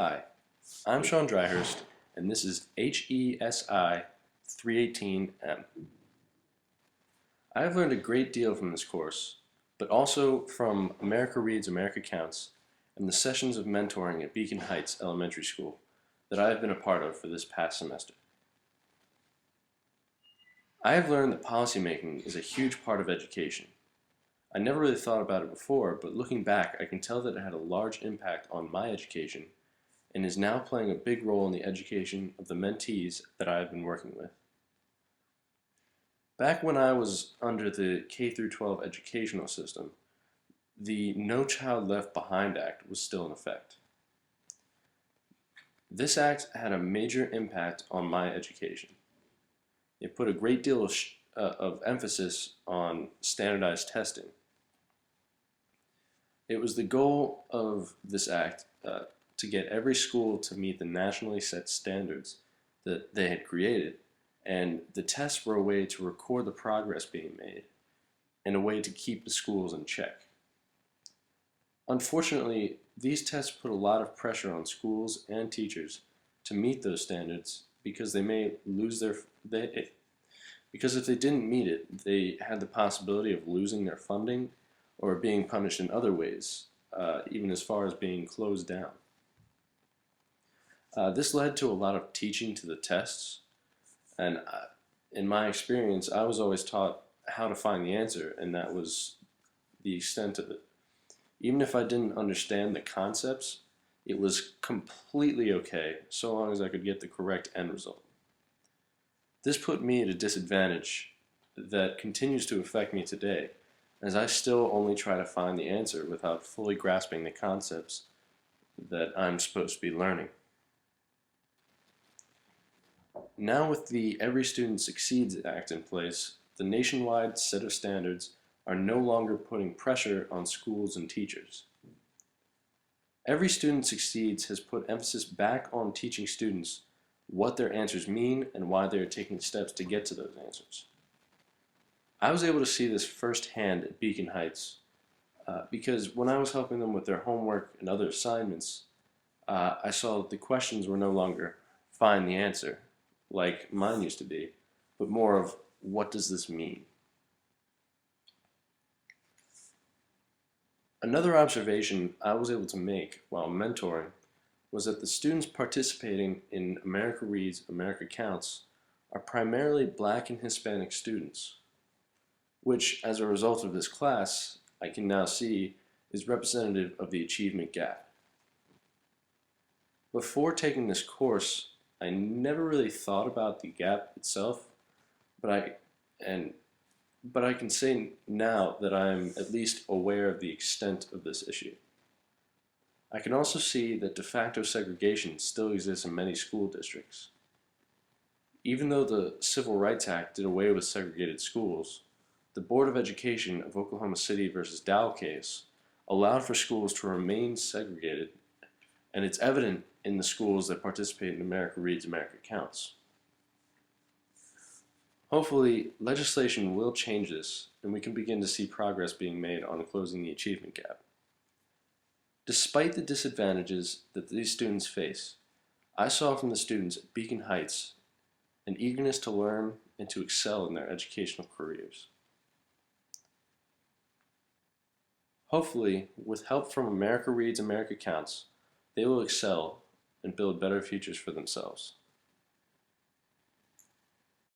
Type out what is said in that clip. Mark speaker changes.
Speaker 1: Hi, I'm Sean Dryhurst, and this is HESI 318M. I have learned a great deal from this course, but also from America Reads, America Counts, and the sessions of mentoring at Beacon Heights Elementary School that I have been a part of for this past semester. I have learned that policymaking is a huge part of education. I never really thought about it before, but looking back, I can tell that it had a large impact on my education and is now playing a big role in the education of the mentees that I have been working with. Back when I was under the K-12 educational system, the No Child Left Behind Act was still in effect. This act had a major impact on my education. It put a great deal of emphasis on standardized testing. It was the goal of this act to get every school to meet the nationally set standards that they had created, and the tests were a way to record the progress being made and a way to keep the schools in check. Unfortunately, these tests put a lot of pressure on schools and teachers to meet those standards because they may lose because if they didn't meet it, they had the possibility of losing their funding or being punished in other ways, even as far as being closed down. This led to a lot of teaching to the tests, and in my experience, I was always taught how to find the answer, and that was the extent of it. Even if I didn't understand the concepts, it was completely okay so long as I could get the correct end result. This put me at a disadvantage that continues to affect me today, as I still only try to find the answer without fully grasping the concepts that I'm supposed to be learning. Now with the Every Student Succeeds Act in place, the nationwide set of standards are no longer putting pressure on schools and teachers. Every Student Succeeds has put emphasis back on teaching students what their answers mean and why they are taking steps to get to those answers. I was able to see this firsthand at Beacon Heights because when I was helping them with their homework and other assignments, I saw that the questions were no longer find the answer, like mine used to be, but more of what does this mean? Another observation I was able to make while mentoring was that the students participating in America Reads, America Counts are primarily Black and Hispanic students, which, as a result of this class, I can now see is representative of the achievement gap. Before taking this course, I never really thought about the gap itself, but I can say now that I'm at least aware of the extent of this issue. I can also see that de facto segregation still exists in many school districts. Even though the Civil Rights Act did away with segregated schools, the Board of Education of Oklahoma City versus Dow case allowed for schools to remain segregated, and it's evident in the schools that participate in America Reads, America Counts. Hopefully, legislation will change this, and we can begin to see progress being made on closing the achievement gap. Despite the disadvantages that these students face, I saw from the students at Beacon Heights an eagerness to learn and to excel in their educational careers. Hopefully, with help from America Reads, America Counts, they will excel and build better futures for themselves.